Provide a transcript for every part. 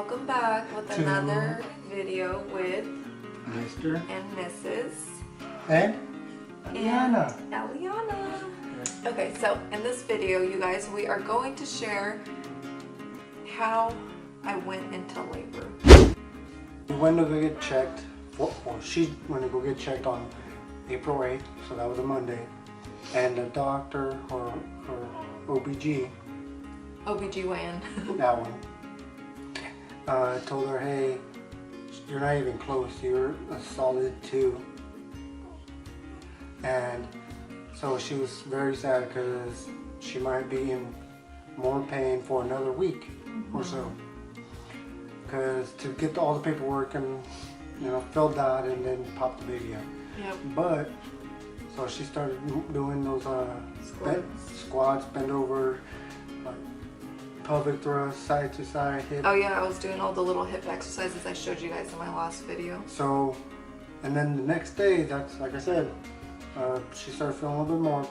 Welcome back with another video with Mr. and Mrs. and Eliana. Okay, so in this video, you guys, we are going to share how I went into labor. We went to go get checked, or she went to go get checked on April 8th, so that was a Monday. And the doctor, or OBGYN, that one, told her, hey, you're not even close, you're a solid 2. And so she was very sad because she might be in more pain for another week or so. Because to get all the paperwork and, filled out and then pop the baby out. Yep. But, so she started doing those squats, bend over, like pelvic thrust, side to side, hip. Oh yeah, I was doing all the little hip exercises I showed you guys in my last video. So, and then the next day, that's like I said, she started feeling a little bit more,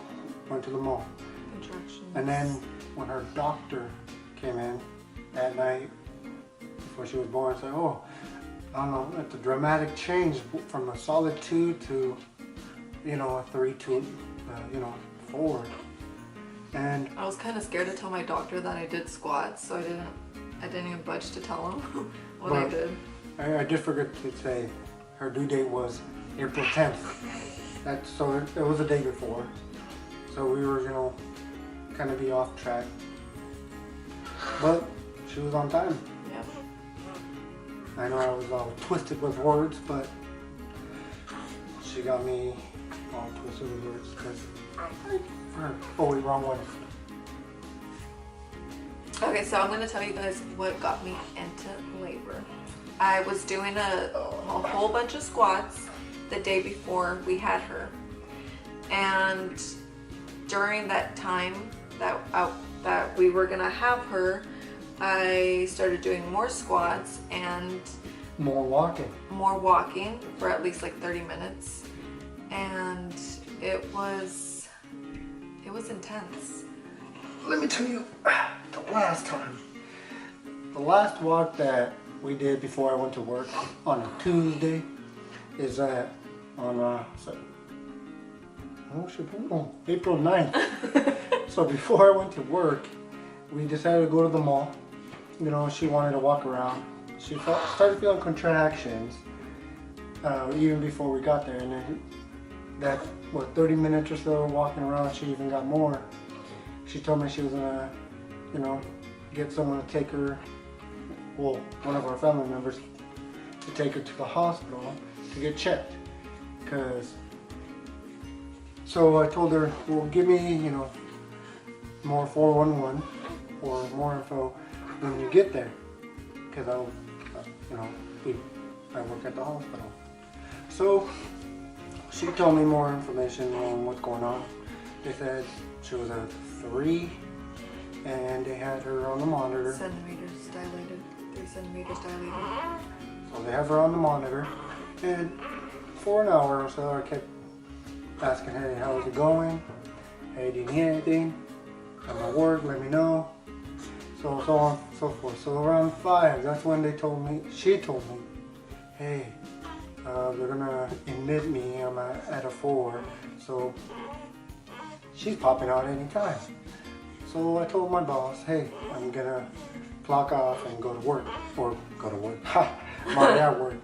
went to the mall. Contractions. And then when her doctor came in that night, before she was born, said, oh, I don't know, it's a dramatic change from a solid 2 to, a 3 to, 4. And I was kind of scared to tell my doctor that I did squats, so I didn't even budge to tell him what I did. I did forget to say her due date was April 10th. So it was the day before. So we were, kind of be off track. But she was on time. Yep. I know I was all twisted with words, but she got me all twisted with words because oh wait, wrong one. Okay, so I'm going to tell you guys what got me into labor. I was doing a whole bunch of squats the day before we had her, and during that time that we were going to have her, I started doing more squats and More walking for at least like 30 minutes, and it was intense. Let me tell you, the last walk that we did before I went to work on a Tuesday is that on April 9th. So before I went to work, we decided to go to the mall. She wanted to walk around. She started feeling contractions even before we got there, and then that 30 minutes or so walking around, she even got more. She told me she was gonna, get someone to take her, one of our family members, to take her to the hospital to get checked. So I told her, well, give me, more 411 or more info when you get there, because I work at the hospital. So she told me more information on what's going on. They said she was a 3, and they had her on the monitor. 3 centimeters dilated. So they have her on the monitor, and for an hour or so I kept asking, hey, how's it going? Hey, do you need anything? At my work, let me know. So on and so forth. So around 5, that's when she told me, hey, they're gonna admit me, I'm at a 4, so she's popping out anytime. So I told my boss, hey, I'm gonna clock off and go to work, I'm already at work,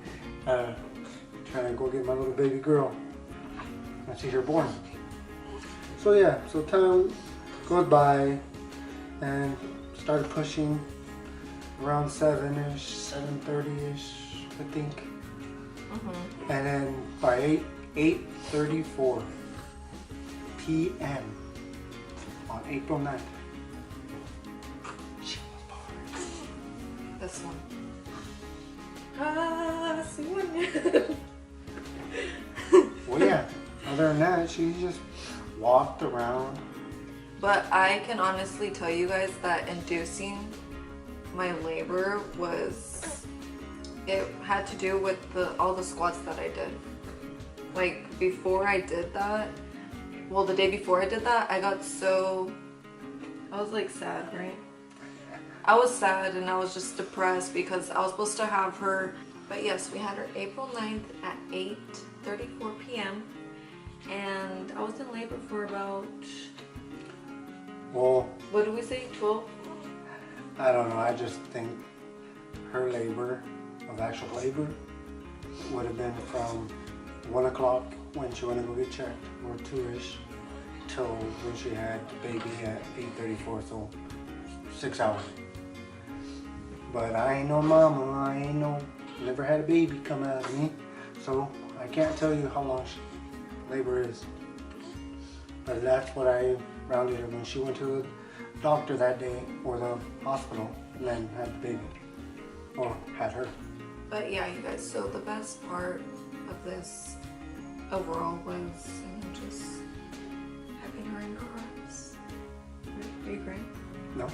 trying to go get my little baby girl, and she's here born. So yeah, so time goes by, and started pushing around 7-ish, 7:30-ish, I think. And then by 8:34 p.m. on April 9th, she was born. This one. See one. Well, yeah. Other than that, she just walked around. But I can honestly tell you guys that inducing my labor it had to do with all the squats that I did. Like before I did that, the day before I did that, I was like sad, right? I was sad and I was just depressed because I was supposed to have her. But yes, we had her April 9th at 8:34 p.m. And I was in labor for about, Well, what did we say, 12? I don't know. I just think her labor, of actual labor, would have been from 1 o'clock when she went to go get checked, or 2-ish, till when she had the baby at 8:34, so 6 hours. But I ain't no mama, never had a baby come out of me, so I can't tell you how long labor is. But that's what I rounded her when she went to the doctor that day, or the hospital, and then had the baby, or had her. But yeah, you guys, so the best part of this overall was just having her in your arms. Are you crying? No.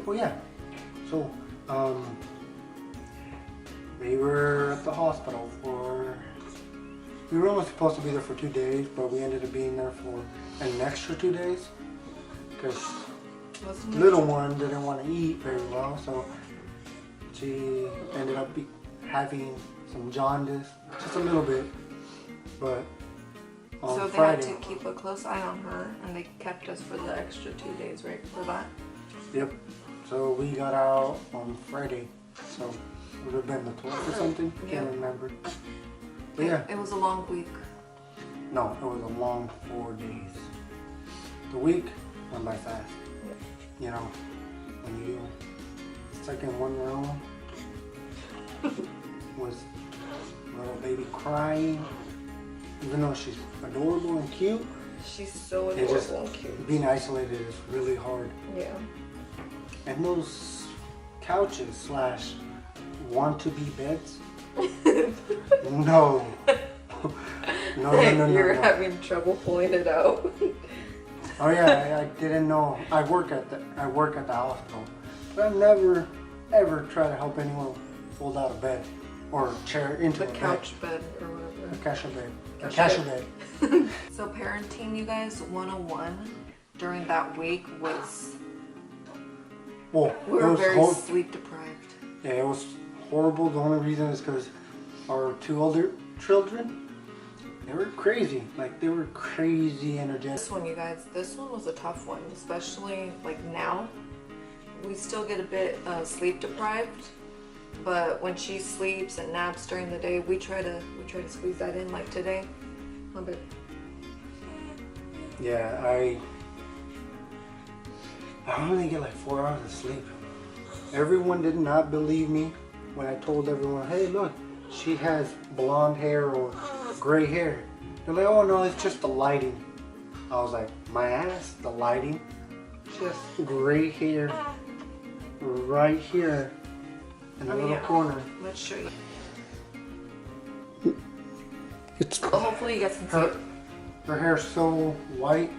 Well, yeah. So, we were at the hospital we were only supposed to be there for 2 days, but we ended up being there for an extra 2 days because little one didn't want to eat very well, so she ended up having some jaundice, just a little bit. But on so they Friday, had to keep a close eye on her, and they kept us for the extra 2 days, right, for that? Yep. So we got out on Friday, so it would have been the 12th or something. Can't remember. But yeah. It was a long week. No, it was a long 4 days. The week went by fast. You know, when you stuck in one room with little baby crying, even though she's adorable and cute. She's so adorable and cute. Being isolated is really hard. Yeah. And those couches / want-to-be beds. No. No. You're having trouble pulling it out. Oh yeah, I didn't know. I work at the hospital, but I've never ever tried to help anyone fold out a bed or chair into a couch bed or whatever. A castle bed. So parenting, you guys, 101 during that week was. Well, we were very sleep deprived. Yeah, it was horrible. The only reason is because our 2 older children, they were crazy. Like, they were crazy energetic. This one, you guys, this one was a tough one, especially like now. We still get a bit sleep deprived, but when she sleeps and naps during the day, we try to squeeze that in. Like today, a little bit. Yeah, I only get like 4 hours of sleep. Everyone did not believe me when I told everyone, hey, look, she has blonde hair or gray hair. They're like, oh no, it's just the lighting. I was like, my ass, the lighting? She has gray hair right here in the little corner. Let's show you. It's Hopefully you guys can see it. Her hair's so white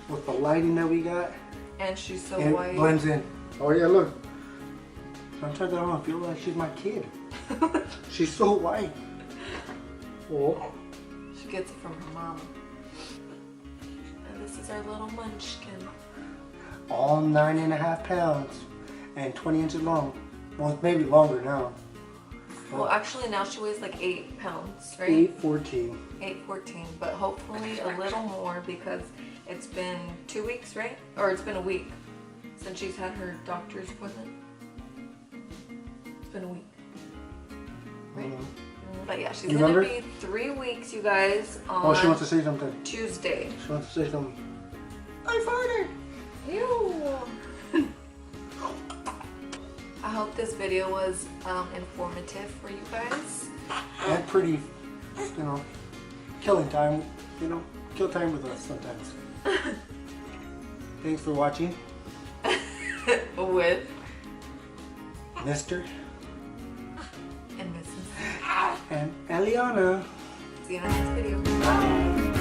with the lighting that we got. And she's so and white. It blends in. Oh yeah, look. Sometimes I don't feel like she's my kid. She's so white. Oh. She gets it from her mama. And this is our little munchkin. All 9.5 pounds and 20 inches long. Well, maybe longer now. Well, actually now she weighs like 8 pounds, right? 814. 814, but hopefully a little more because it's been 2 weeks, right? Or it's been a week since she's had her doctor's appointment. It's been a week, right? Mm-hmm. But yeah, she's gonna be 3 weeks, you guys, on she wants to say something. Tuesday. She wants to say something. I farted! Ew! I hope this video was informative for you guys. And pretty, killing time, kill time with us sometimes. Thanks for watching. With Mr. and Mrs. and Eliana. See you in our next video. Bye.